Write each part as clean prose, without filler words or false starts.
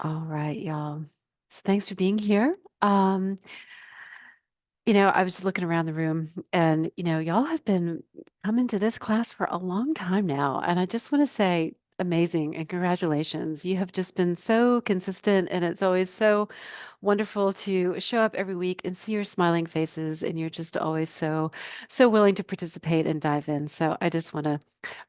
All right, y'all. So thanks for being here. I was just looking around the room and, y'all have been coming to this class for a long time now. And I just want to say amazing and congratulations. You have just been so consistent and it's always so wonderful to show up every week and see your smiling faces and you're just always so willing to participate and dive in. So I just want to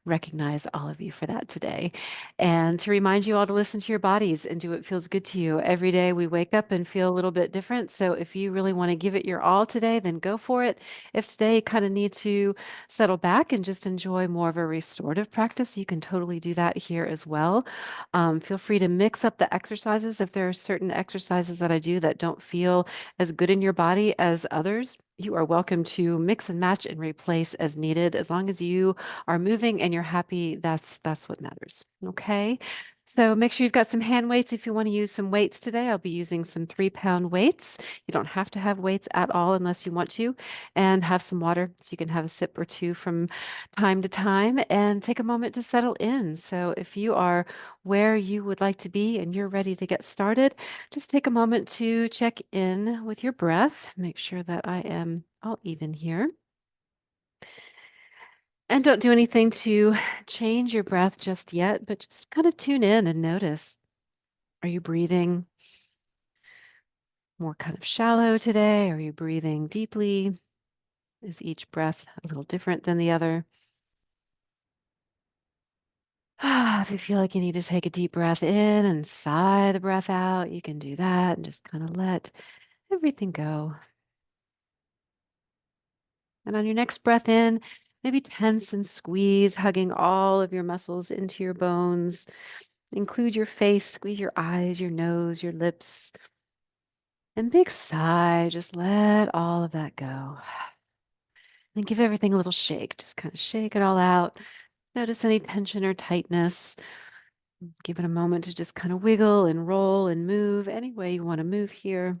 recognize all of you for that today. And to remind you all to listen to your bodies and do what feels good to you. Every day we wake up and feel a little bit different. So if you really want to give it your all today, then go for it. If today you kind of need to settle back and just enjoy more of a restorative practice, you can totally do that here as well. Feel free to mix up the exercises if there are certain exercises that I do that don't feel as good in your body as others. You are welcome to mix and match and replace as needed. As long as you are moving and you're happy, that's what matters. Okay. So make sure you've got some hand weights if you want to use some weights today. I'll be using some 3-pound weights. You don't have to have weights at all unless you want to, and have some water so you can have a sip or two from time to time and take a moment to settle in. So if you are where you would like to be and you're ready to get started, just take a moment to check in with your breath. Make sure that I am all even here. And don't do anything to change your breath just yet, but just kind of tune in and notice. Are you breathing more kind of shallow today? Are you breathing deeply? Is each breath a little different than the other? If you feel like you need to take a deep breath in and sigh the breath out, you can do that and just kind of let everything go. And on your next breath in, maybe tense and squeeze, hugging all of your muscles into your bones. Include your face, squeeze your eyes, your nose, your lips. And big sigh, just let all of that go. And give everything a little shake. Just kind of shake it all out. Notice any tension or tightness. Give it a moment to just kind of wiggle and roll and move any way you want to move here.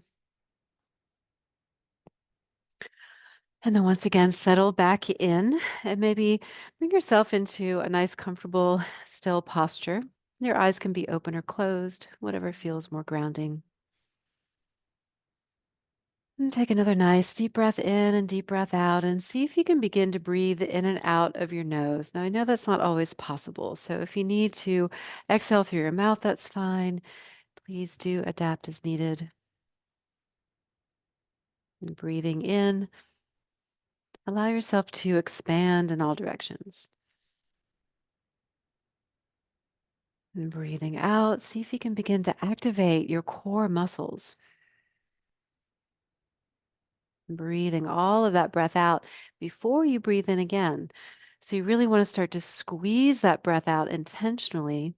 And then once again, settle back in and maybe bring yourself into a nice, comfortable, still posture. Your eyes can be open or closed, whatever feels more grounding. And take another nice deep breath in and deep breath out, and see if you can begin to breathe in and out of your nose. Now, I know that's not always possible. So if you need to exhale through your mouth, that's fine. Please do adapt as needed. And breathing in, allow yourself to expand in all directions. And breathing out, see if you can begin to activate your core muscles. Breathing all of that breath out before you breathe in again. So you really want to start to squeeze that breath out intentionally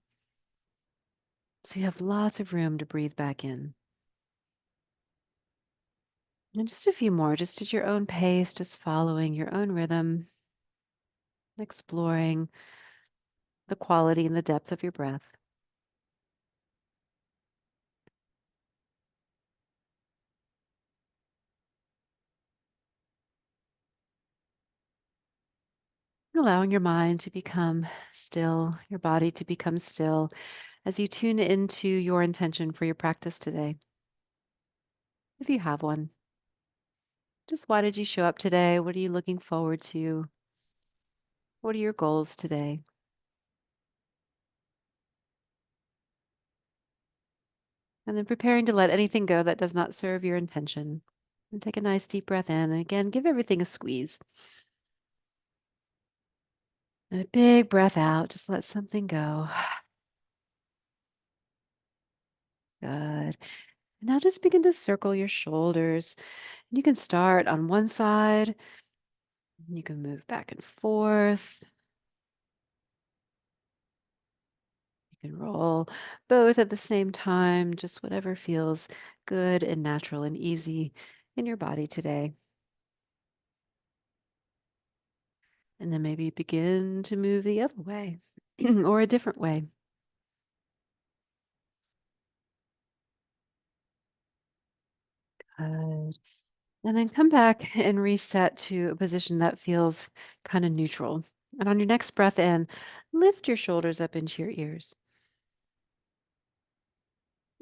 so you have lots of room to breathe back in. And just a few more, just at your own pace, just following your own rhythm, exploring the quality and the depth of your breath. Allowing your mind to become still, your body to become still as you tune into your intention for your practice today, if you have one. Just why did you show up today? What are you looking forward to? What are your goals today? And then preparing to let anything go that does not serve your intention. And take a nice deep breath in. And again, give everything a squeeze. And a big breath out. Just let something go. Good. And now just begin to circle your shoulders. You can start on one side. You can move back and forth. You can roll both at the same time, just whatever feels good and natural and easy in your body today. And then maybe begin to move the other way or a different way. Good. And then come back and reset to a position that feels kind of neutral. And on your next breath in, lift your shoulders up into your ears.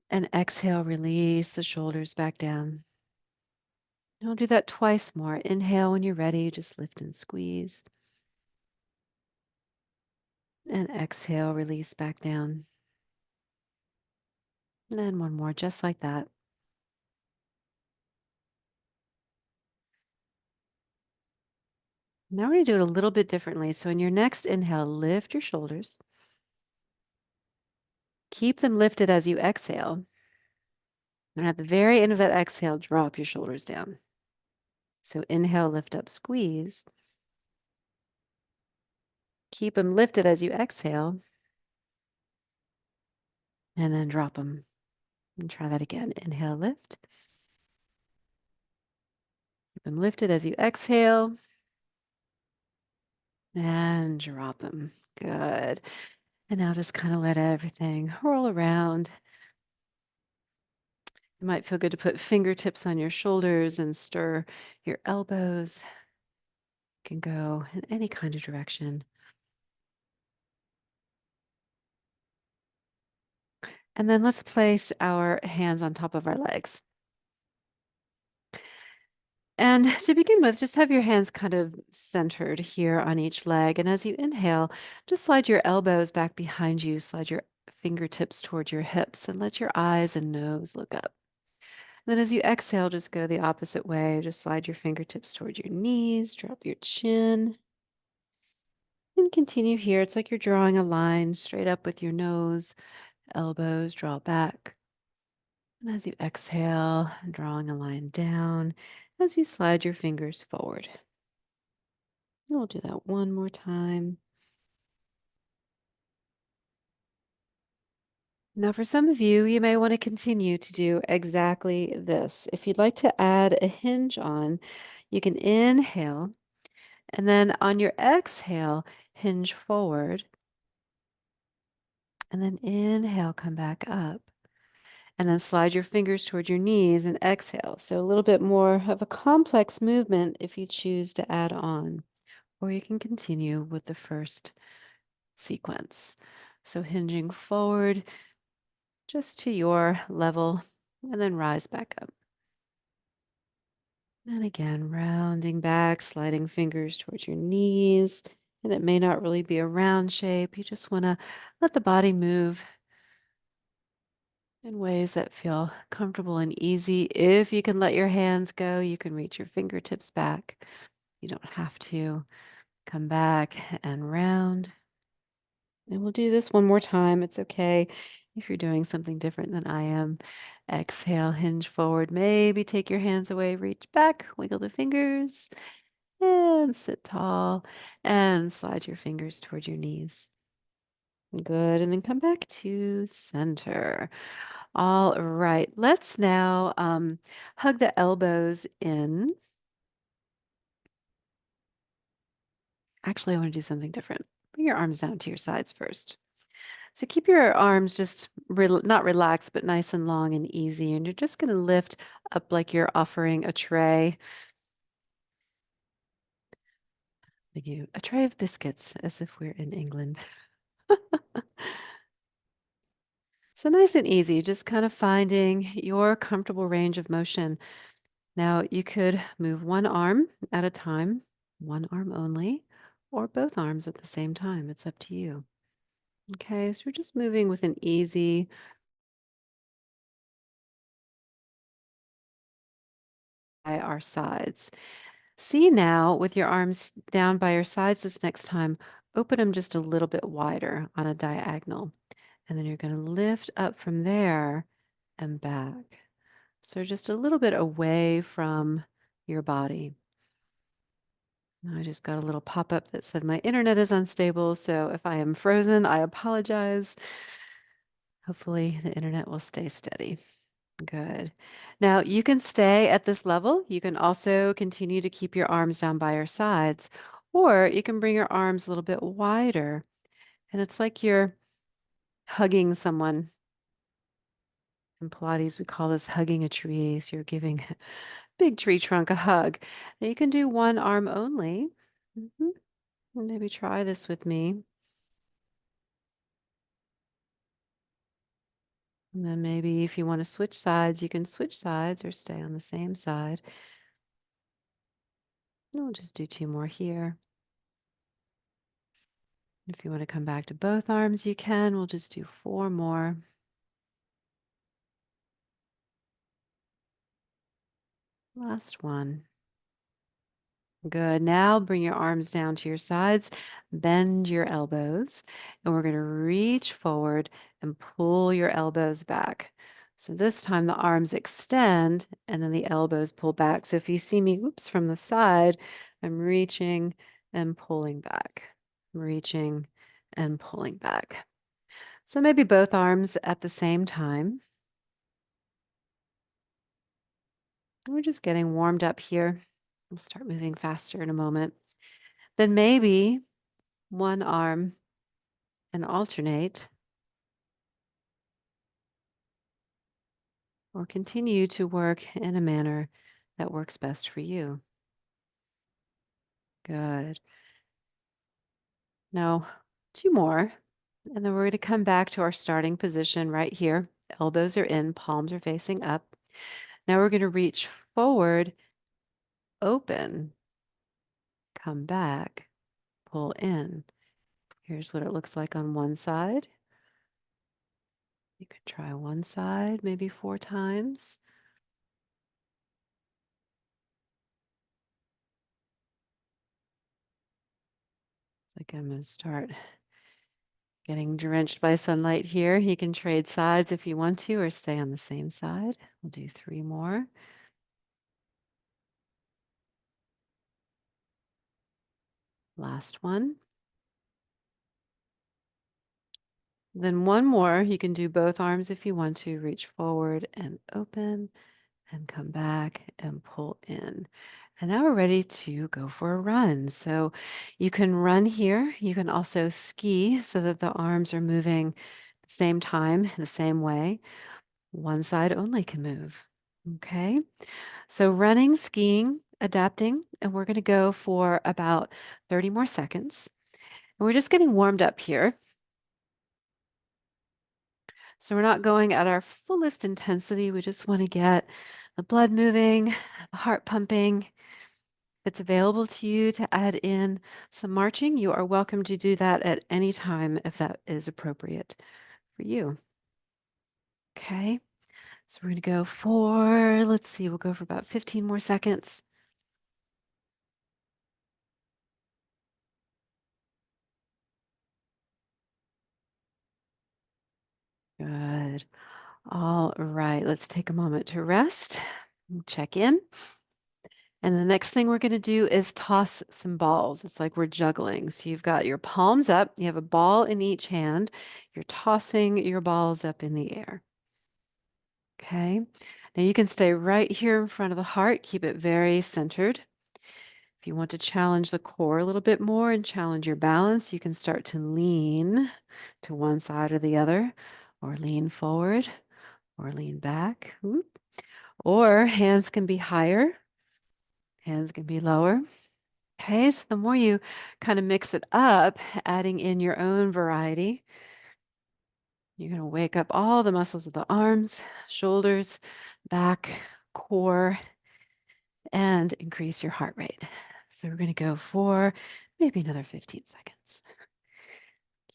And exhale, release the shoulders back down. And we'll do that twice more. Inhale when you're ready, just lift and squeeze. And exhale, release back down. And then one more, just like that. Now we're going to do it a little bit differently. So in your next inhale, lift your shoulders. Keep them lifted as you exhale. And at the very end of that exhale, drop your shoulders down. So inhale, lift up, squeeze. Keep them lifted as you exhale. And then drop them. And try that again. Inhale, lift. Keep them lifted as you exhale. And drop them. Good. And now just kind of let everything roll around. It might feel good to put fingertips on your shoulders and stir your elbows. You can go in any kind of direction. And then let's place our hands on top of our legs. And to begin with, just have your hands kind of centered here on each leg. And as you inhale, just slide your elbows back behind you, slide your fingertips toward your hips, and let your eyes and nose look up. Then as you exhale, just go the opposite way. Just slide your fingertips toward your knees, drop your chin, and continue here. It's like you're drawing a line straight up with your nose, elbows draw back. And as you exhale, drawing a line down as you slide your fingers forward. We'll do that one more time. Now, for some of you, you may want to continue to do exactly this. If you'd like to add a hinge on, you can inhale, and then on your exhale, hinge forward, and then inhale, come back up. And then slide your fingers toward your knees and exhale. So a little bit more of a complex movement if you choose to add on, or you can continue with the first sequence. So hinging forward just to your level and then rise back up. And again, rounding back, sliding fingers towards your knees. And it may not really be a round shape. You just want to let the body move in ways that feel comfortable and easy. If you can let your hands go, you can reach your fingertips back. You don't have to. Come back and round. And we'll do this one more time. It's okay if you're doing something different than I am. Exhale, hinge forward. Maybe take your hands away, reach back, wiggle the fingers, and sit tall. And slide your fingers toward your knees. Good. And then come back to center. All right. Let's now hug the elbows in. Actually, I want to do something different. Bring your arms down to your sides first. So keep your arms just not relaxed, but nice and long and easy. And you're just going to lift up like you're offering a tray. Thank you. A tray of biscuits, as if we're in England. So nice and easy, just kind of finding your comfortable range of motion. Now you could move one arm at a time, one arm only, or both arms at the same time. It's up to you. Okay, so we're just moving with an easy by our sides. See now with your arms down by your sides this next time, open them just a little bit wider on a diagonal. And then you're going to lift up from there and back. So just a little bit away from your body. Now I just got a little pop-up that said my internet is unstable. So if I am frozen, I apologize. Hopefully the internet will stay steady. Good. Now you can stay at this level. You can also continue to keep your arms down by your sides, or you can bring your arms a little bit wider. And it's like you're hugging someone. In Pilates, we call this hugging a tree. So you're giving a big tree trunk a hug. Now you can do one arm only. Mhm. Maybe try this with me. And then maybe if you want to switch sides, you can switch sides or stay on the same side. And we'll just do two more here. If you want to come back to both arms, you can. We'll just do four more. Last one. Good. Now bring your arms down to your sides, bend your elbows, and we're going to reach forward and pull your elbows back. So this time the arms extend and then the elbows pull back. So if you see me, oops, from the side, I'm reaching and pulling back, reaching and pulling back. So maybe both arms at the same time. We're just getting warmed up here. We'll start moving faster in a moment. Then maybe one arm and alternate, or continue to work in a manner that works best for you. Good. Now, two more, and then we're going to come back to our starting position right here. Elbows are in, palms are facing up. Now we're going to reach forward, open, come back, pull in. Here's what it looks like on one side. You could try one side maybe 4 times. It's like I'm going to start getting drenched by sunlight here. You can trade sides if you want to, or stay on the same side. We'll do three more. Last one. Then one more. You can do both arms if you want to. Reach forward and open and come back and pull in. And now we're ready to go for a run. So you can run here. You can also ski so that the arms are moving the same time, the same way. One side only can move. Okay. So running, skiing, adapting, and we're going to go for about 30 more seconds. And we're just getting warmed up here. So we're not going at our fullest intensity. We just want to get the blood moving, the heart pumping. If it's available to you to add in some marching, you are welcome to do that at any time if that is appropriate for you. Okay. So we're going to go for, let's see, we'll go for about 15 more seconds. Good. All right, let's take a moment to rest, check in. And the next thing we're going to do is toss some balls. It's like we're juggling. So you've got your palms up, you have a ball in each hand. You're tossing your balls up in the air. Okay. Now you can stay right here in front of the heart, keep it very centered. If you want to challenge the core a little bit more and challenge your balance, you can start to lean to one side or the other, or lean forward, or lean back. Oop. Or hands can be higher, hands can be lower. Okay, so the more you kind of mix it up, adding in your own variety, you're going to wake up all the muscles of the arms, shoulders, back, core, and increase your heart rate. So we're going to go for maybe another 15 seconds,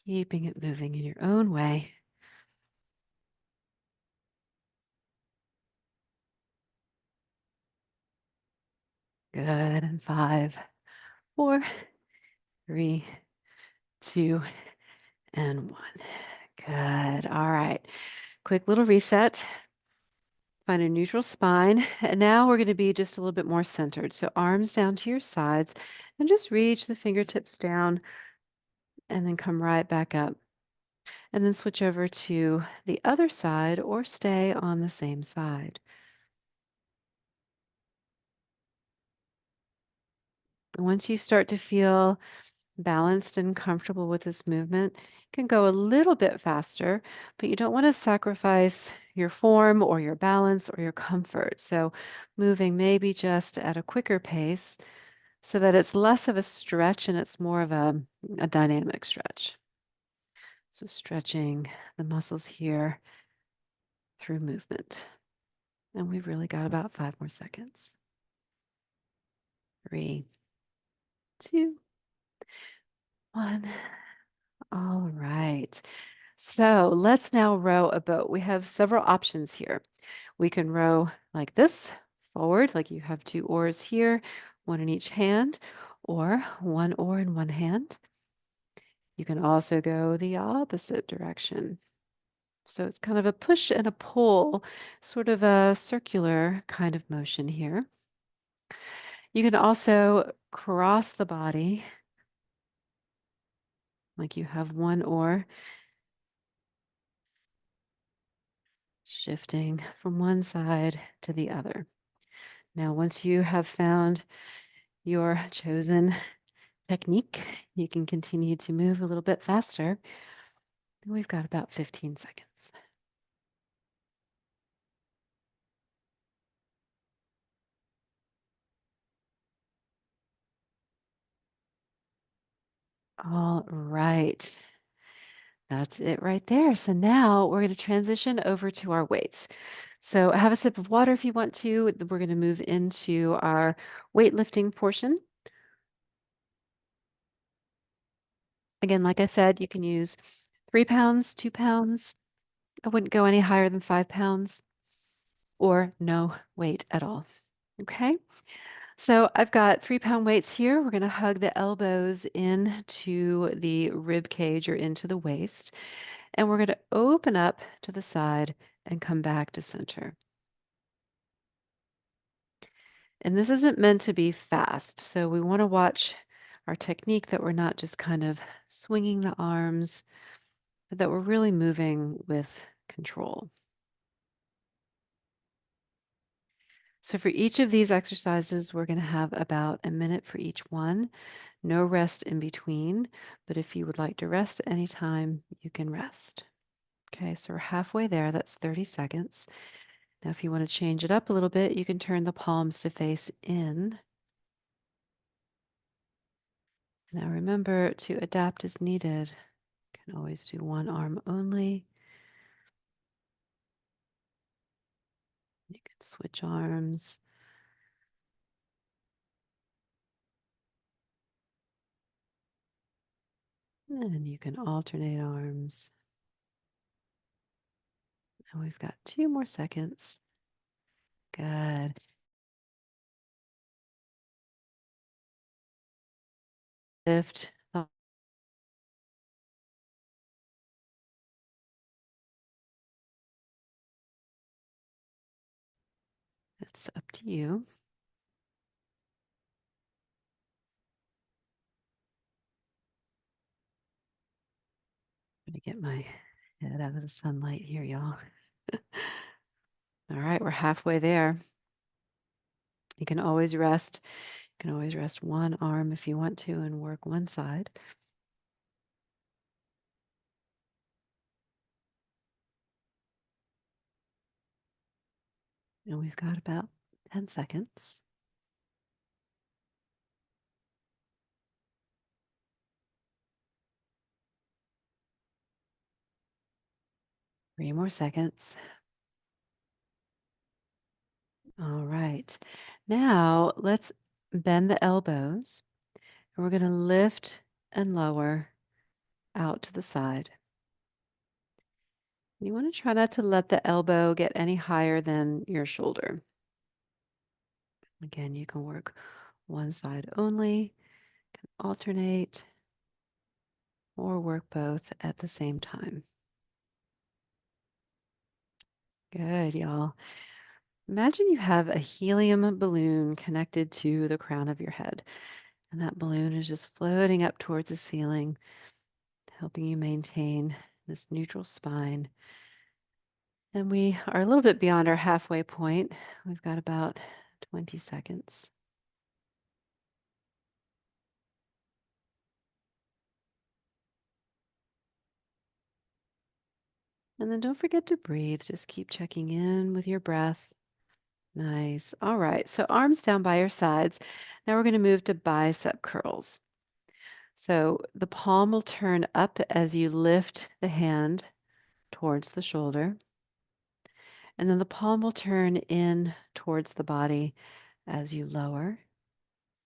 keeping it moving in your own way. Good. And 5, 4, 3, 2, and 1. Good. All right. Quick little reset. Find a neutral spine. And now we're going to be just a little bit more centered. So arms down to your sides and just reach the fingertips down and then come right back up. And then switch over to the other side or stay on the same side. Once you start to feel balanced and comfortable with this movement, you can go a little bit faster, but you don't want to sacrifice your form or your balance or your comfort. So moving maybe just at a quicker pace so that it's less of a stretch and it's more of a dynamic stretch. So stretching the muscles here through movement. And we've really got about 5 more seconds. 3, 2, 1. All right. So let's now row a boat. We have several options here. We can row like this, forward, like you have two oars here, one in each hand, or one oar in one hand. You can also go the opposite direction. So it's kind of a push and a pull, sort of a circular kind of motion here. You can also cross the body, like you have one oar shifting from one side to the other. Now, once you have found your chosen technique, you can continue to move a little bit faster. And we've got about 15 seconds. All right. That's it right there. So now we're going to transition over to our weights. So have a sip of water if you want to. We're going to move into our weightlifting portion. Again, like I said, you can use 3 pounds, 2 pounds. I wouldn't go any higher than 5 pounds or no weight at all. Okay. So I've got 3 pound weights here. We're going to hug the elbows into the rib cage or into the waist. And we're going to open up to the side and come back to center. And this isn't meant to be fast. So we want to watch our technique that we're not just kind of swinging the arms, but that we're really moving with control. So for each of these exercises, we're going to have about a minute for each one. No rest in between, but if you would like to rest at any time, you can rest. Okay, so we're halfway there. That's 30 seconds. Now, if you want to change it up a little bit, you can turn the palms to face in. Now, remember to adapt as needed. You can always do one arm only. You can switch arms. And you can alternate arms. And we've got 2 more seconds. Good. Lift. It's up to you. I'm going to get my head out of the sunlight here, y'all. All right, we're halfway there. You can always rest. You can always rest one arm if you want to and work one side. And we've got about 10 seconds. 3 more seconds. All right. Now let's bend the elbows. And we're going to lift and lower out to the side. You want to try not to let the elbow get any higher than your shoulder. Again, you can work one side only, can alternate, or work both at the same time. Good, y'all. Imagine you have a helium balloon connected to the crown of your head, and that balloon is just floating up towards the ceiling, helping you maintain this neutral spine. And we are a little bit beyond our halfway point. We've got about 20 seconds. And then don't forget to breathe. Just keep checking in with your breath. Nice. All right. So arms down by your sides. Now we're going to move to bicep curls. So the palm will turn up as you lift the hand towards the shoulder. And then the palm will turn in towards the body as you lower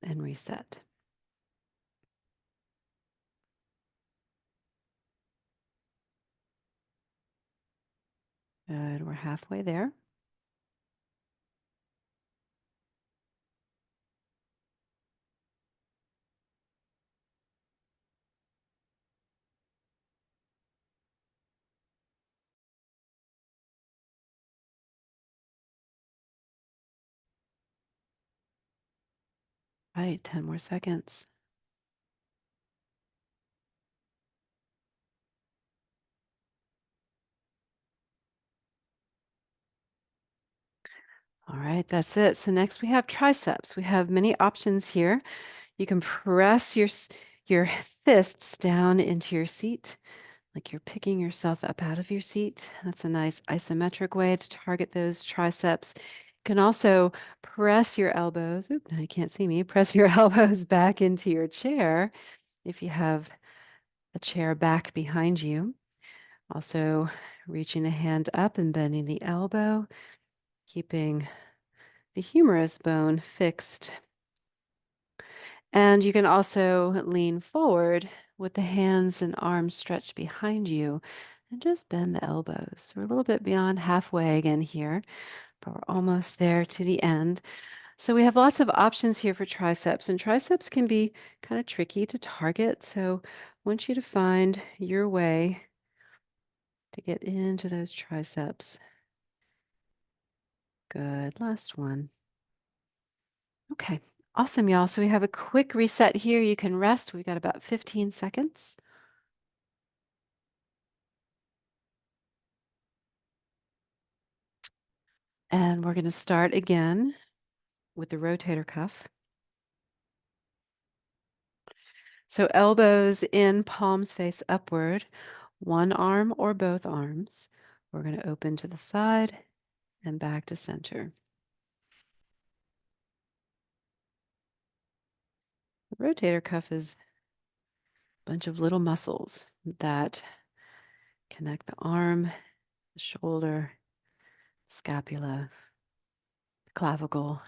and reset. Good. We're halfway there. Right. 10 more seconds. All right. That's it. So next we have triceps. We have many options here. You can press your fists down into your seat, like you're picking yourself up out of your seat. That's a nice isometric way to target those triceps. You can also press your elbows. Oop, now you can't see me. Press your elbows back into your chair if you have a chair back behind you. Also, reaching the hand up and bending the elbow, keeping the humerus bone fixed. And you can also lean forward with the hands and arms stretched behind you and just bend the elbows. We're a little bit beyond halfway again here, but we're almost there to the end. So we have lots of options here for triceps, and triceps can be kind of tricky to target. So I want you to find your way to get into those triceps. Good. Last one. Okay. Awesome, y'all. So we have a quick reset here. You can rest. We've got about 15 seconds. And we're going to start again with the rotator cuff. So elbows in, palms face upward, one arm or both arms. We're going to open to the side and back to center. The rotator cuff is a bunch of little muscles that connect the arm, the shoulder, scapula, the clavicle.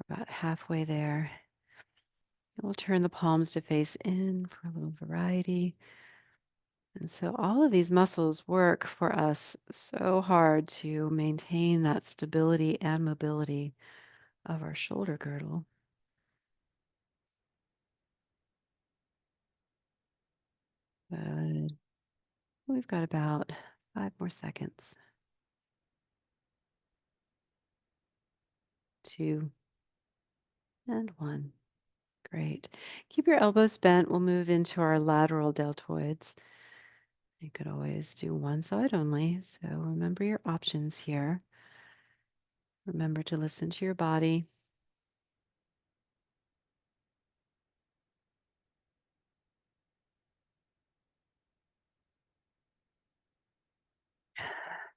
We're about halfway there. And we'll turn the palms to face in for a little variety. And so all of these muscles work for us so hard to maintain that stability and mobility of our shoulder girdle. Good. We've got about 5 more seconds. 2 and 1. Great. Keep your elbows bent. We'll move into our lateral deltoids. You could always do one side only. So remember your options here. Remember to listen to your body.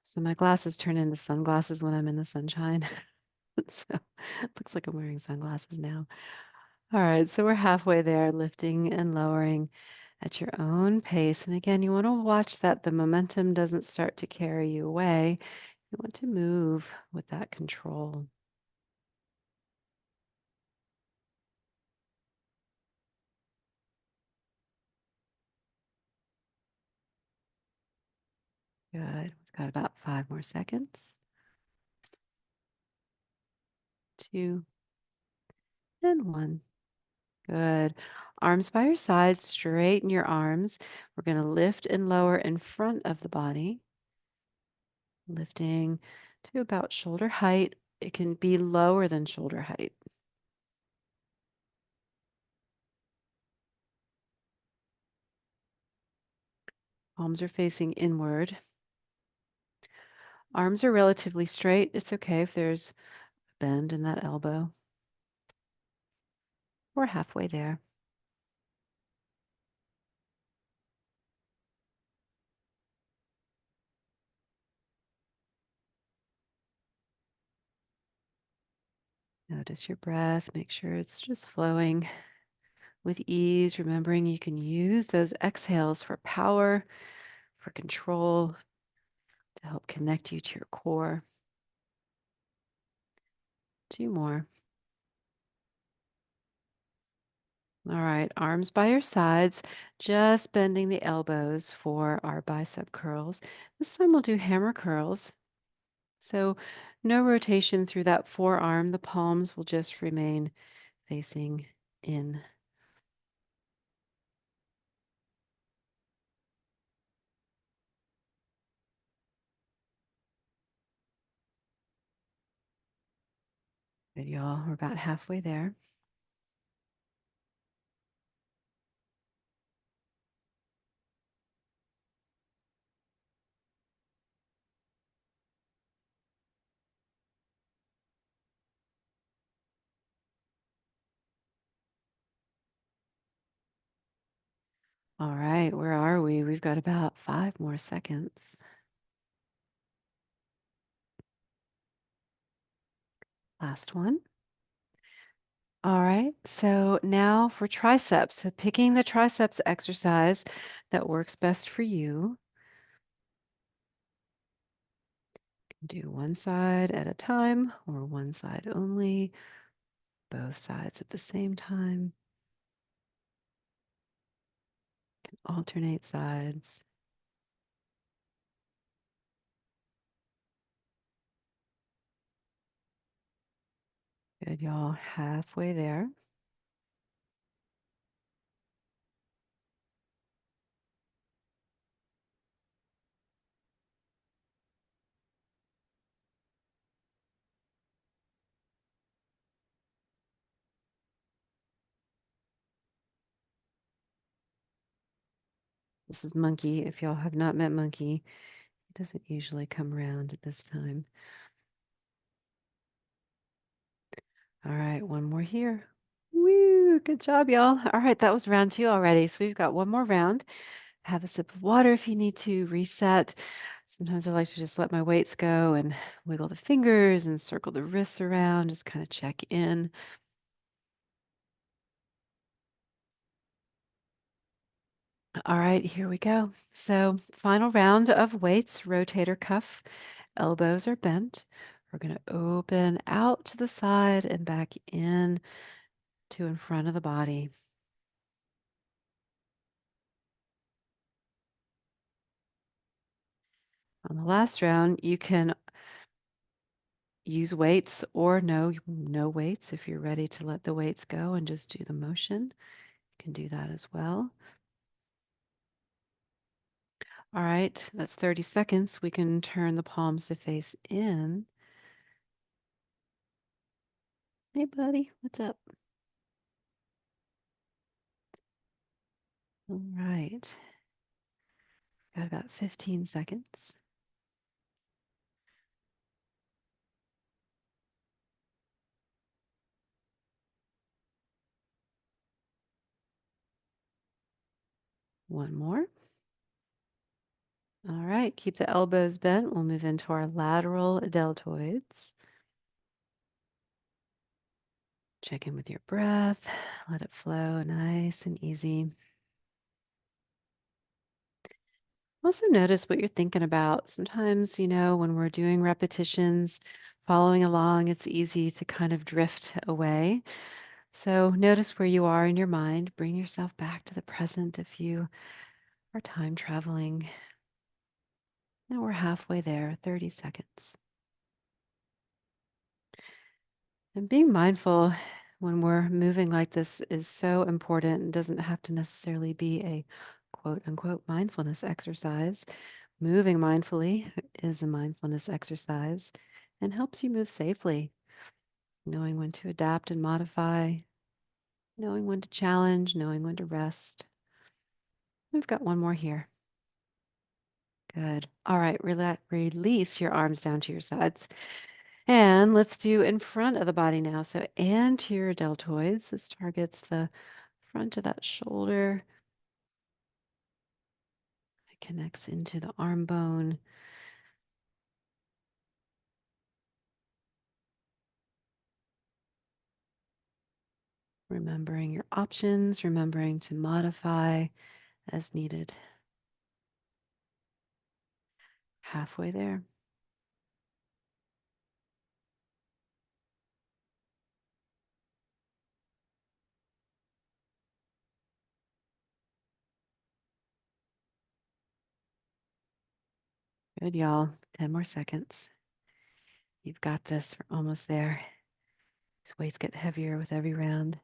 So my glasses turn into sunglasses when I'm in the sunshine. So it looks like I'm wearing sunglasses now. All right, so we're halfway there, lifting and lowering at your own pace. And again, you want to watch that the momentum doesn't start to carry you away. You want to move with that control. Good. We've got about 5 more seconds. 2 and 1. Good. Arms by your sides, straighten your arms. We're going to lift and lower in front of the body, lifting to about shoulder height. It can be lower than shoulder height. Palms are facing inward. Arms are relatively straight. It's okay if there's a bend in that elbow. We're halfway there. Notice your breath. Make sure it's just flowing with ease, remembering you can use those exhales for power, for control, to help connect you to your core. Two more. All right, arms by your sides, just bending the elbows for our bicep curls. This time we'll do hammer curls. So no rotation through that forearm. The palms will just remain facing in. Good, y'all. We're about halfway there. All right, where are we? We've got about 5 more seconds. Last one. All right, so now for triceps. So picking the triceps exercise that works best for you. Do one side at a time or one side only, both sides at the same time. Alternate sides. Good, y'all. Halfway there. This is Monkey. If y'all have not met Monkey, he doesn't usually come around at this time. All right, one more here. Woo, good job, y'all. All right, that was round 2 already. So we've got one more round. Have a sip of water if you need to reset. Sometimes I like to just let my weights go and wiggle the fingers and circle the wrists around, just kind of check in. All right, here we go. So, final round of weights, rotator cuff, elbows are bent. We're going to open out to the side and back in to in front of the body. On the last round, you can use weights or no weights if you're ready to let the weights go and just do the motion. You can do that as well. All right, that's 30 seconds. We can turn the palms to face in. Hey, buddy, what's up? All right, got about 15 seconds. One more. All right, keep the elbows bent. We'll move into our lateral deltoids. Check in with your breath. Let it flow nice and easy. Also notice what you're thinking about. Sometimes, when we're doing repetitions, following along, it's easy to kind of drift away. So notice where you are in your mind. Bring yourself back to the present if you are time traveling. Now we're halfway there, 30 seconds. And being mindful when we're moving like this is so important. It doesn't have to necessarily be a quote unquote mindfulness exercise. Moving mindfully is a mindfulness exercise and helps you move safely, knowing when to adapt and modify, knowing when to challenge, knowing when to rest. We've got one more here. Good. All right, release your arms down to your sides. And let's do in front of the body now. So anterior deltoids. This targets the front of that shoulder. It connects into the arm bone. Remembering your options, remembering to modify as needed. Halfway there. Good, y'all. 10 more seconds. You've got this. We're almost there. These weights get heavier with every round.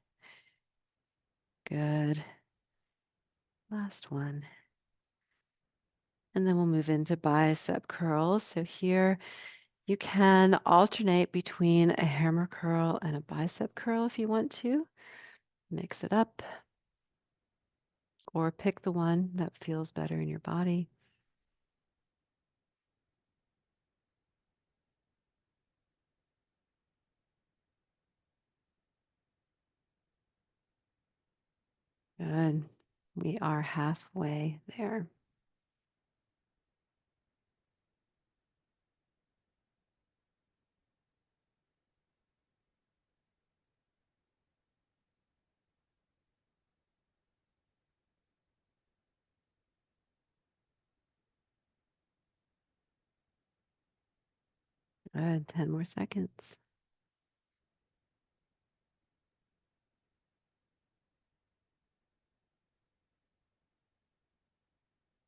Good. Last one. And then we'll move into bicep curls. So here you can alternate between a hammer curl and a bicep curl if you want to. Mix it up or pick the one that feels better in your body. Good. We are halfway there. Good. 10 more seconds.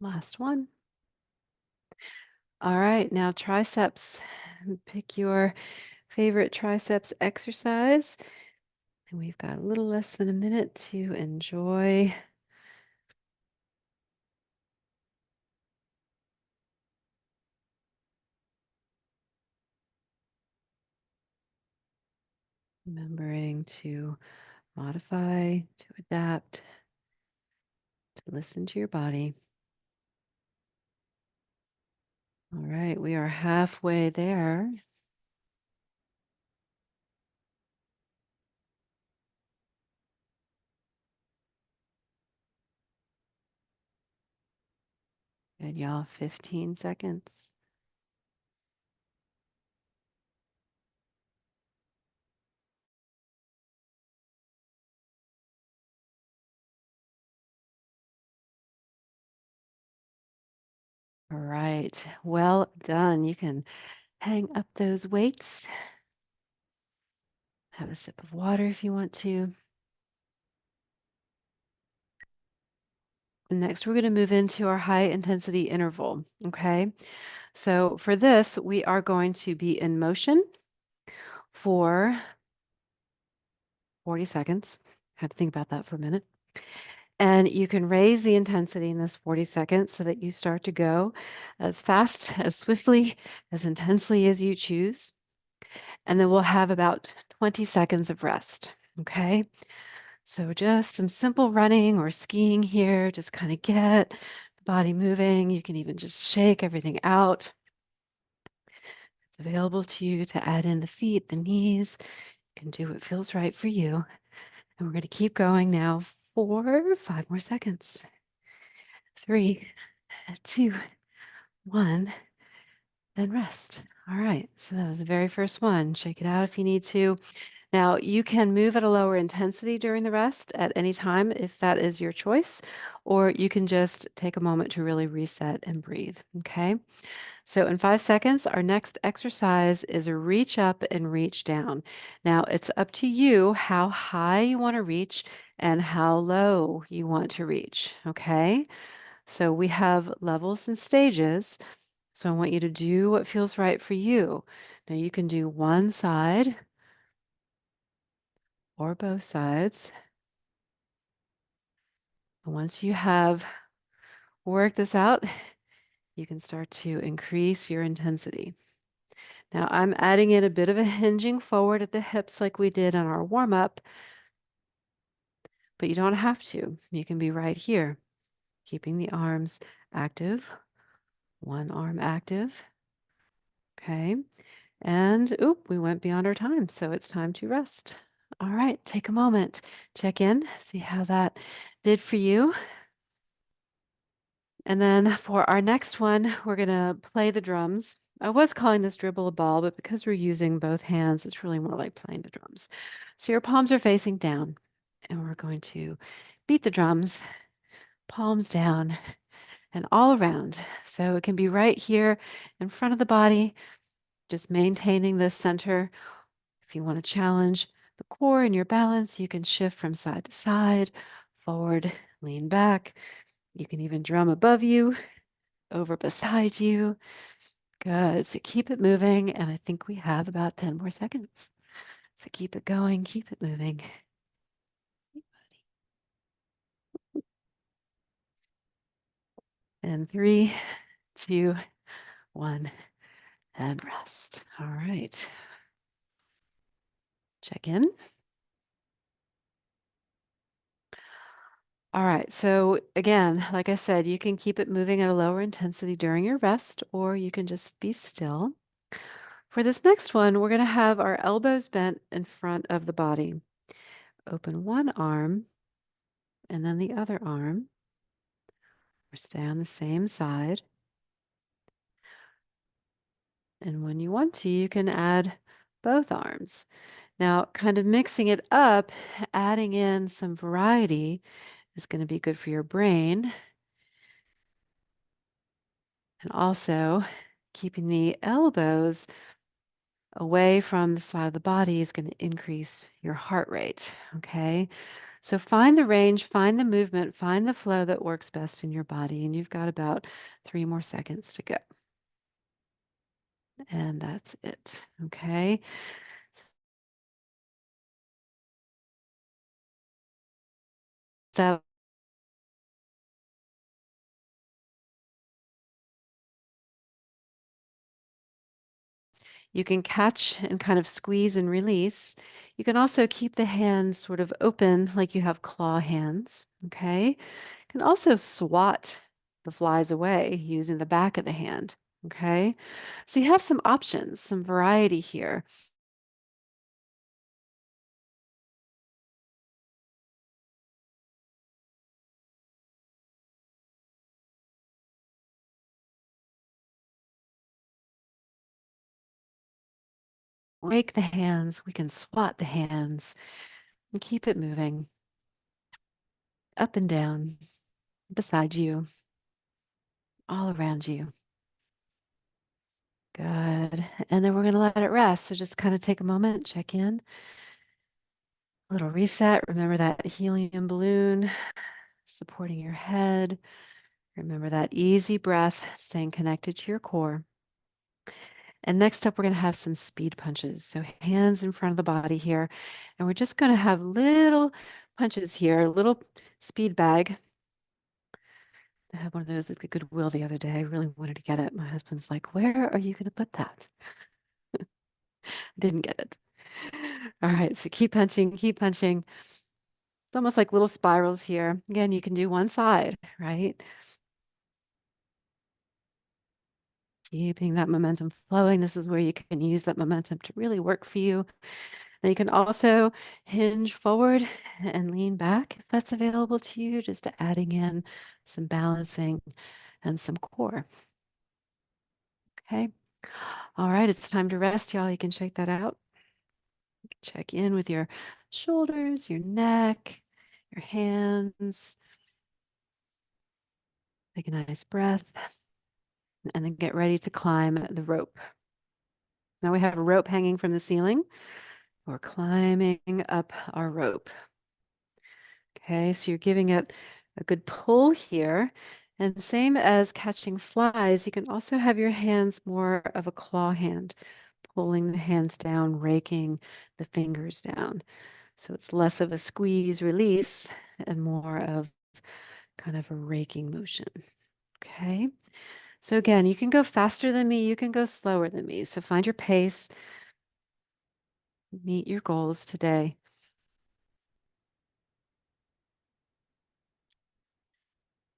Last one. All right, now triceps. Pick your favorite triceps exercise. And we've got a little less than a minute to enjoy. Remembering to modify, to adapt, to listen to your body. All right, we are halfway there. Good, y'all. 15 seconds. All right, well done. You can hang up those weights. Have a sip of water if you want to. Next, we're going to move into our high intensity interval. Okay. So for this, we are going to be in motion for 40 seconds. Had to think about that for a minute. And you can raise the intensity in this 40 seconds so that you start to go as fast, as swiftly, as intensely as you choose. And then we'll have about 20 seconds of rest. Okay. So just some simple running or skiing here, just kind of get the body moving. You can even just shake everything out. It's available to you to add in the feet, the knees. You can do what feels right for you. And we're going to keep going now for 5 more seconds. 3, 2, 1, and rest. All right. So that was the very first one. Shake it out if you need to. Now, you can move at a lower intensity during the rest at any time if that is your choice, or you can just take a moment to really reset and breathe. Okay. So, in 5 seconds, our next exercise is a reach up and reach down. Now, it's up to you how high you want to reach and how low you want to reach. Okay. So, we have levels and stages. So, I want you to do what feels right for you. Now, you can do one side or both sides. And once you have worked this out, you can start to increase your intensity. Now I'm adding in a bit of a hinging forward at the hips like we did on our warm up, but you don't have to. You can be right here, keeping the arms active, one arm active. Okay. And oop, we went beyond our time. So it's time to rest. All right, take a moment, check in, see how that did for you. And then for our next one, we're going to play the drums. I was calling this dribble a ball, but because we're using both hands, it's really more like playing the drums. So your palms are facing down, and we're going to beat the drums, palms down, and all around. So it can be right here in front of the body, just maintaining this center. If you want to challenge the core and your balance, you can shift from side to side, forward, lean back. You can even drum above you, over beside you. Good. So keep it moving. And I think we have about 10 more seconds. So keep it going, keep it moving. And 3, 2, 1, and rest. All right. Check in. All right. So again, like I said, you can keep it moving at a lower intensity during your rest, or you can just be still. For this next one, we're going to have our elbows bent in front of the body. Open one arm and then the other arm, or stay on the same side. And when you want to, you can add both arms. Now, kind of mixing it up, adding in some variety is going to be good for your brain. And also, keeping the elbows away from the side of the body is going to increase your heart rate. Okay. So find the range, find the movement, find the flow that works best in your body. And you've got about 3 more seconds to go. And that's it. Okay. So you can catch and kind of squeeze and release. You can also keep the hands sort of open like you have claw hands. Okay. You can also swat the flies away using the back of the hand. Okay. So you have some options, some variety here. Rake the hands. We can swat the hands and keep it moving up and down, beside you, all around you. Good. And then we're going to let it rest. So just kind of take a moment, check in, a little reset. Remember that helium balloon supporting your head. Remember that easy breath, staying connected to your core. And next up, we're going to have some speed punches. So hands in front of the body here. And we're just going to have little punches here, a little speed bag. I had one of those at the Goodwill the other day. I really wanted to get it. My husband's like, where are you going to put that? I didn't get it. All right, so keep punching, keep punching. It's almost like little spirals here. Again, you can do one side, right? Keeping that momentum flowing. This is where you can use that momentum to really work for you. Then you can also hinge forward and lean back if that's available to you, just adding in some balancing and some core. Okay. All right, it's time to rest, y'all. You can shake that out. Check in with your shoulders, your neck, your hands. Take a nice breath and then get ready to climb the rope. Now we have a rope hanging from the ceiling. We're climbing up our rope. Okay, so you're giving it a good pull here. And same as catching flies, you can also have your hands more of a claw hand, pulling the hands down, raking the fingers down. So it's less of a squeeze release and more of kind of a raking motion. Okay. So again, you can go faster than me, you can go slower than me. So find your pace, meet your goals today.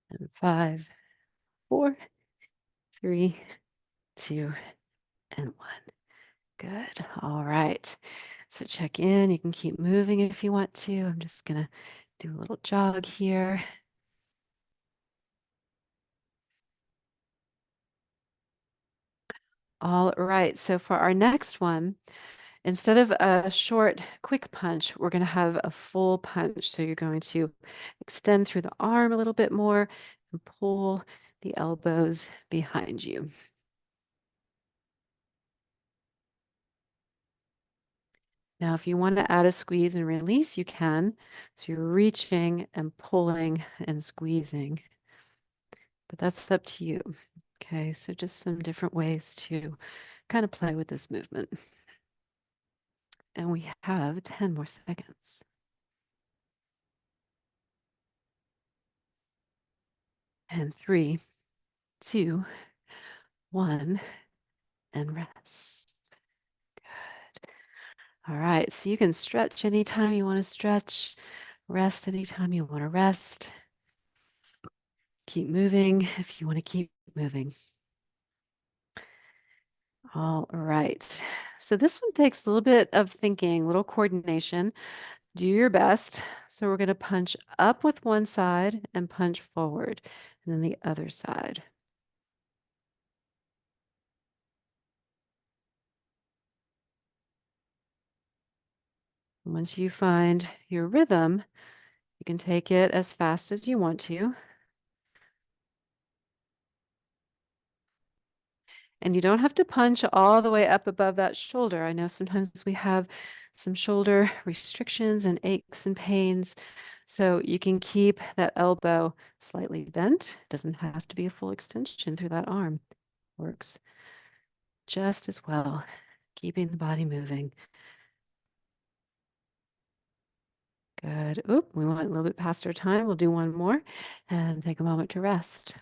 And 5, 4, 3, 2, and 1. Good. All right. So check in. You can keep moving if you want to. I'm just going to do a little jog here. All right. So for our next one, instead of a short, quick punch, we're going to have a full punch. So you're going to extend through the arm a little bit more and pull the elbows behind you. Now, if you want to add a squeeze and release, you can. So you're reaching and pulling and squeezing, but that's up to you. Okay, so just some different ways to kind of play with this movement. And we have 10 more seconds. And 3, 2, 1, and rest. Good. All right, so you can stretch anytime you want to stretch, rest anytime you want to rest. Keep moving if you want to keep moving. All right. So this one takes a little bit of thinking, a little coordination. Do your best. So we're going to punch up with one side and punch forward, and then the other side. Once you find your rhythm, you can take it as fast as you want to. And you don't have to punch all the way up above that shoulder. I know sometimes we have some shoulder restrictions and aches and pains. So you can keep that elbow slightly bent. Doesn't have to be a full extension through that arm. Works just as well, keeping the body moving. Good. Oop, we went a little bit past our time. We'll do one more and take a moment to rest.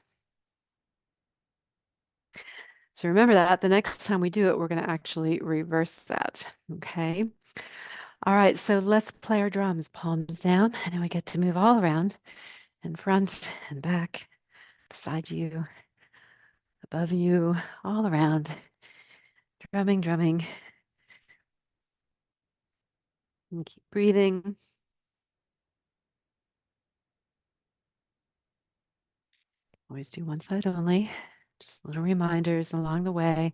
So remember that the next time we do it, we're going to actually reverse that. Okay. All right. So let's play our drums, palms down, and then we get to move all around in front and back, beside you, above you, all around. Drumming, drumming. And keep breathing. Always do one side only. Just little reminders along the way.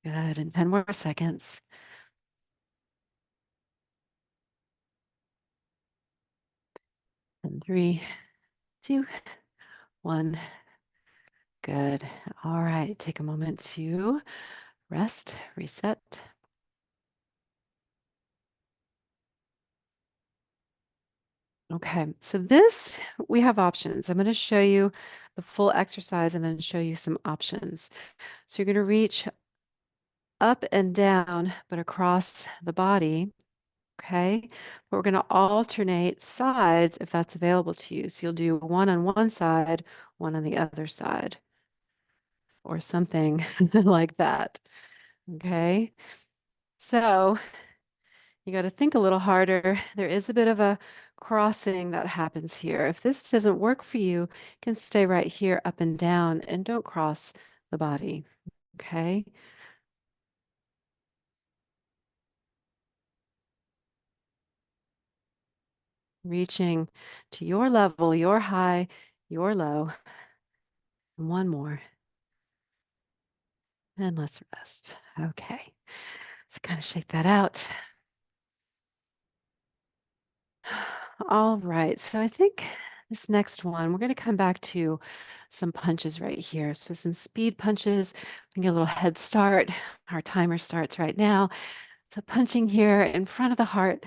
Good. And 10 more seconds. And 3, 2, 1. Good. All right. Take a moment to rest, reset. Okay. So this, we have options. I'm going to show you the full exercise and then show you some options. So you're going to reach up and down, but across the body. Okay. But we're going to alternate sides if that's available to you. So you'll do one on one side, one on the other side, or something like that. Okay. So you got to think a little harder. There is a bit of a crossing that happens here. If this doesn't work for you, you can stay right here up and down and don't cross the body. Okay. Reaching to your level, your high, your low. And one more. And let's rest. Okay. Let's kind of shake that out. All right. So I think this next one, we're going to come back to some punches right here. So some speed punches. We can get a little head start. Our timer starts right now. So punching here in front of the heart,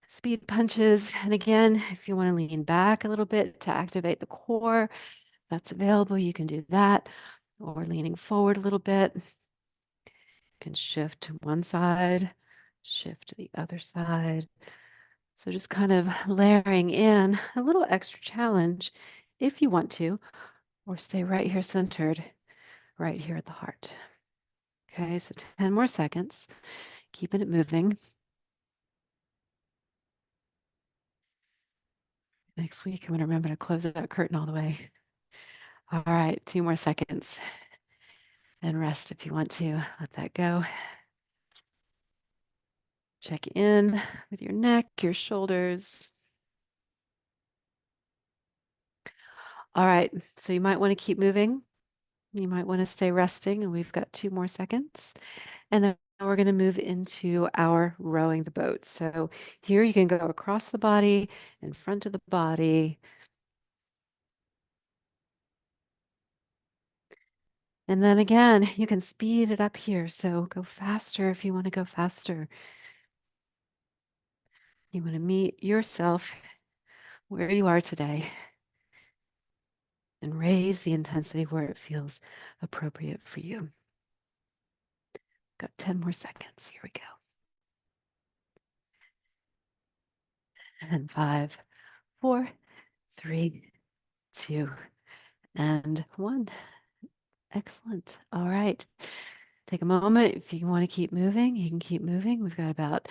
speed punches. And again, if you want to lean back a little bit to activate the core, that's available. You can do that. Or leaning forward a little bit. You can shift to one side, shift to the other side. So just kind of layering in a little extra challenge if you want to, or stay right here centered, right here at the heart. Okay, so 10 more seconds, keeping it moving. Next week, I'm going to remember to close that curtain all the way. All right, 2 more seconds. And rest if you want to. Let that go. Check in with your neck, your shoulders. All right, so you might want to keep moving. You might want to stay resting, and we've got 2 more seconds. And then we're going to move into our rowing the boat. So here you can go across the body, in front of the body. And then again, you can speed it up here. So go faster if you want to go faster. You want to meet yourself where you are today and raise the intensity where it feels appropriate for you. Got 10 more seconds. Here we go. And 5, 4, 3, 2, and 1. Excellent. All right. Take a moment. If you want to keep moving, you can keep moving. We've got about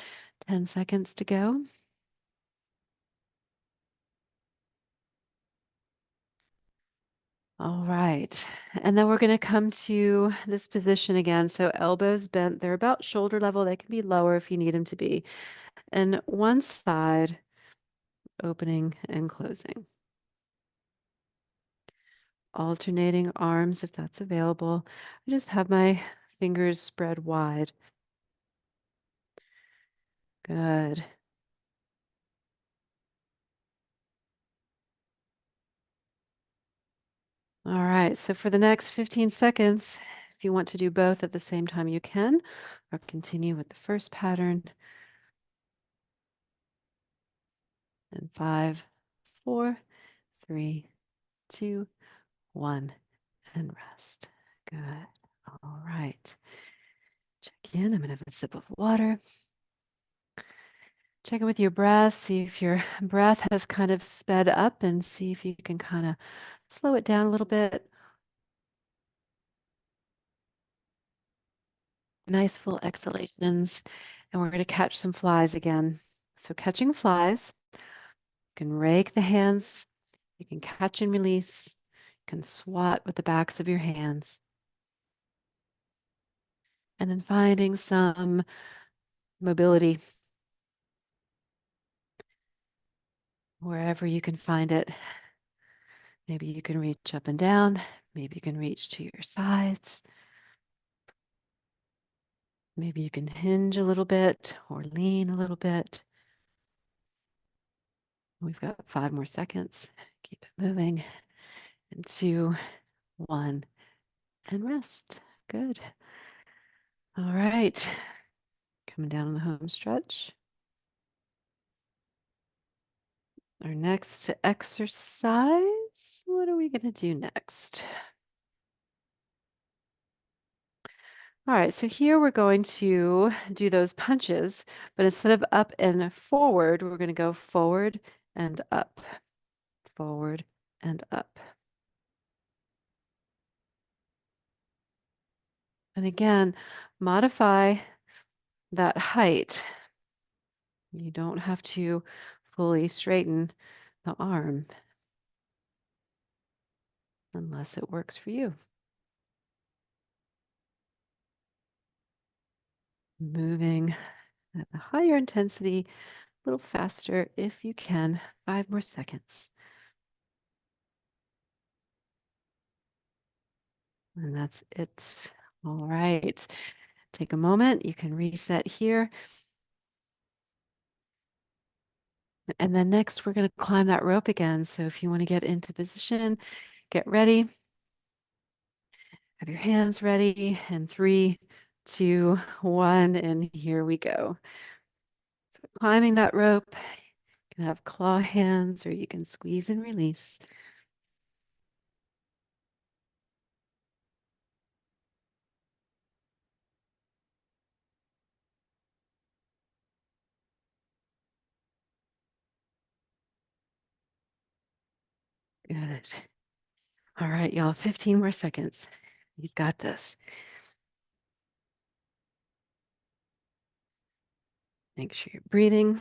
10 seconds to go. All right. And then we're going to come to this position again. So elbows bent, they're about shoulder level. They can be lower if you need them to be. And one side opening and closing. Alternating arms if that's available. I just have my fingers spread wide. Good. All right, so for the next 15 seconds, if you want to do both at the same time, you can, or continue with the first pattern. And 5, 4, 3, 2, 1, and rest. Good. All right. Check in. I'm going to have a sip of water. Check in with your breath. See if your breath has kind of sped up and see if you can kind of slow it down a little bit. Nice full exhalations. And we're going to catch some flies again. So catching flies, you can rake the hands, you can catch and release, you can swat with the backs of your hands. And then finding some mobility wherever you can find it. Maybe you can reach up and down. Maybe you can reach to your sides. Maybe you can hinge a little bit or lean a little bit. We've got 5 more seconds. Keep it moving. And 2, 1, and rest. Good. All right. Coming down on the home stretch. Our next exercise. What are we going to do next? All right, so here we're going to do those punches, but instead of up and forward, we're going to go forward and up, forward and up. And again, modify that height. You don't have to fully straighten the arm unless it works for you. Moving at a higher intensity, a little faster if you can. 5 more seconds. And that's it. All right. Take a moment. You can reset here. And then next, we're going to climb that rope again. So if you want to get into position, get ready. Have your hands ready. And 3, 2, 1, and here we go. So climbing that rope, you can have claw hands or you can squeeze and release. Good. All right, y'all, 15 more seconds. You've got this. Make sure you're breathing.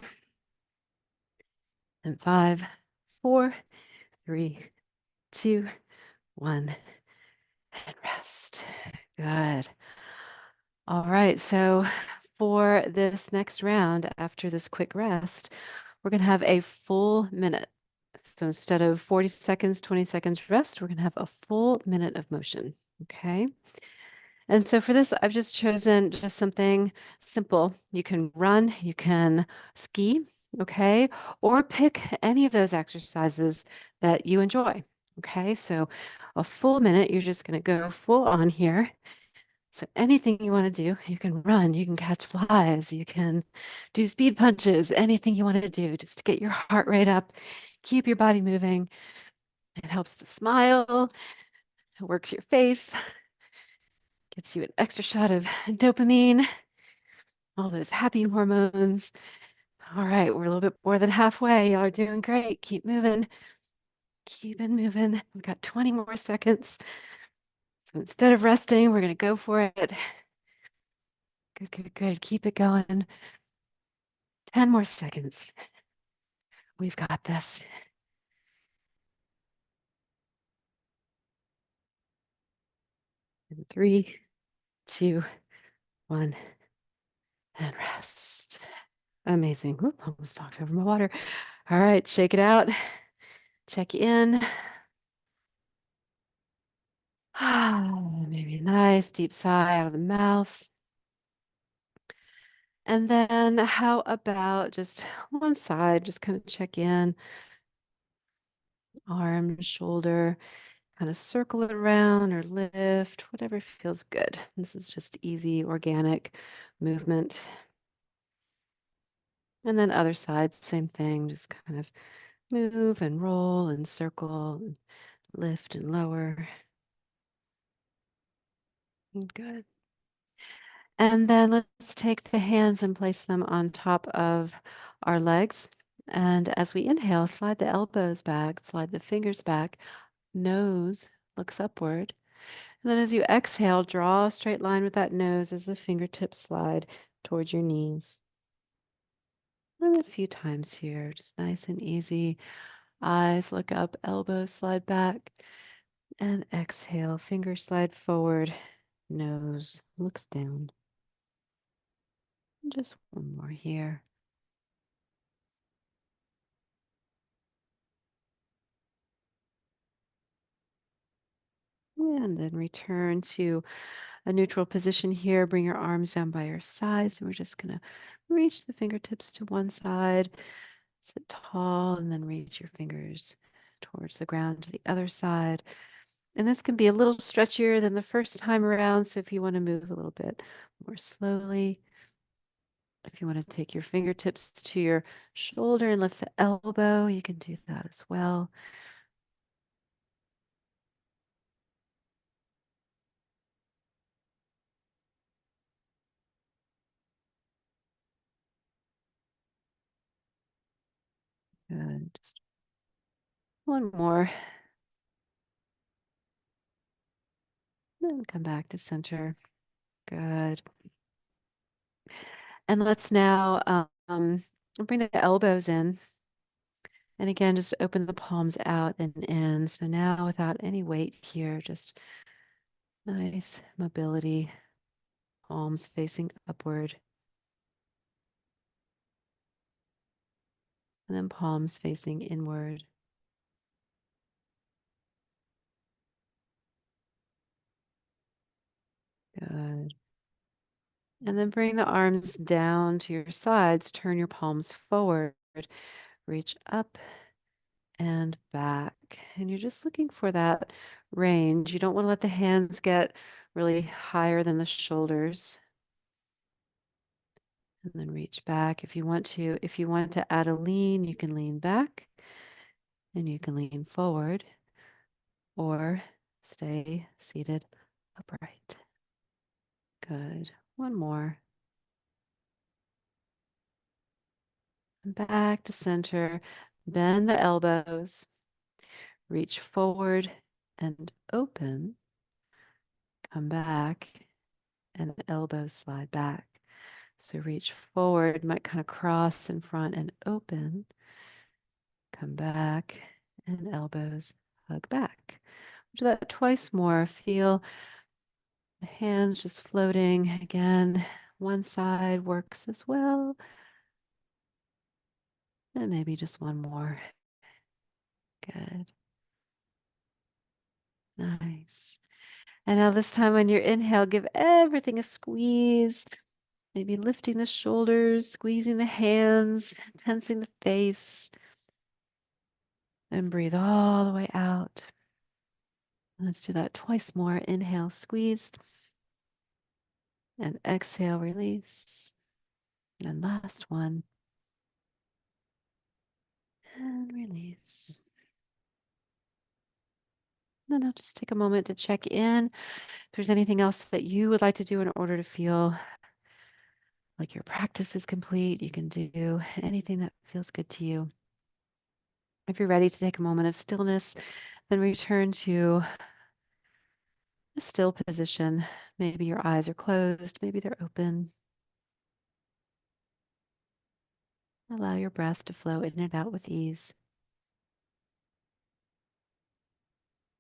And 5, 4, 3, 2, 1, and rest. Good. All right, so for this next round, after this quick rest, we're going to have a full minute. So instead of 40 seconds, 20 seconds rest, we're going to have a full minute of motion. Okay. And so for this, I've just chosen just something simple. You can run, you can ski, okay? Or pick any of those exercises that you enjoy. Okay, so a full minute, you're just going to go full on here. So anything you want to do, you can run, you can catch flies, you can do speed punches, anything you want to do just to get your heart rate up, keep your body moving. It helps to smile, it works your face, gets you an extra shot of dopamine, all those happy hormones. All right, we're a little bit more than halfway. Y'all are doing great. Keep moving. Keep it moving. We've got 20 more seconds. So instead of resting, we're going to go for it. Good, good, good. Keep it going. 10 more seconds. We've got this. In 3, 2, 1, and rest. Amazing. Whoop, almost knocked over my water. All right, shake it out. Check in. Maybe a nice deep sigh out of the mouth. And then how about just one side, just kind of check in, arm, shoulder, kind of circle it around or lift, whatever feels good. This is just easy, organic movement. And then other side, same thing, just kind of move and roll and circle, and lift and lower. Good. And then let's take the hands and place them on top of our legs. And as we inhale, slide the elbows back, slide the fingers back, nose looks upward. And then as you exhale, draw a straight line with that nose as the fingertips slide towards your knees. And a few times here, just nice and easy. Eyes look up, elbows slide back. And exhale, fingers slide forward, nose looks down. Just one more here. And then return to a neutral position here. Bring your arms down by your sides. And we're just going to reach the fingertips to one side, sit tall, and then reach your fingers towards the ground to the other side. And this can be a little stretchier than the first time around. So if you want to move a little bit more slowly, if you want to take your fingertips to your shoulder and lift the elbow, you can do that as well. Good. Just one more. Then come back to center. Good. And let's now bring the elbows in. And again, just open the palms out and in. So now without any weight here, just nice mobility, palms facing upward. And then palms facing inward. Good. And then bring the arms down to your sides. Turn your palms forward. Reach up and back. And you're just looking for that range. You don't want to let the hands get really higher than the shoulders. And then reach back if you want to. If you want to add a lean, you can lean back and you can lean forward or stay seated upright. Good. One more. And back to center. Bend the elbows. Reach forward and open. Come back and the elbows slide back. So reach forward, might kind of cross in front and open. Come back and elbows hug back. Do that twice more. Feel the hands just floating. Again, one side works as well. And maybe just one more. Good. Nice. And now this time on your inhale, give everything a squeeze. Maybe lifting the shoulders, squeezing the hands, tensing the face. And breathe all the way out. Let's do that twice more. Inhale, squeeze. And exhale, release. And last one. And release. And then I'll just take a moment to check in. If there's anything else that you would like to do in order to feel like your practice is complete, you can do anything that feels good to you. If you're ready to take a moment of stillness, then return to a still position. Maybe your eyes are closed, maybe they're open. Allow your breath to flow in and out with ease.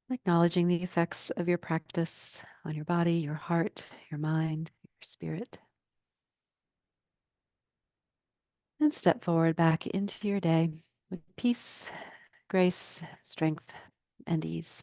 Acknowledging the effects of your practice on your body, your heart, your mind, your spirit. And step forward back into your day with peace, grace, strength, and ease.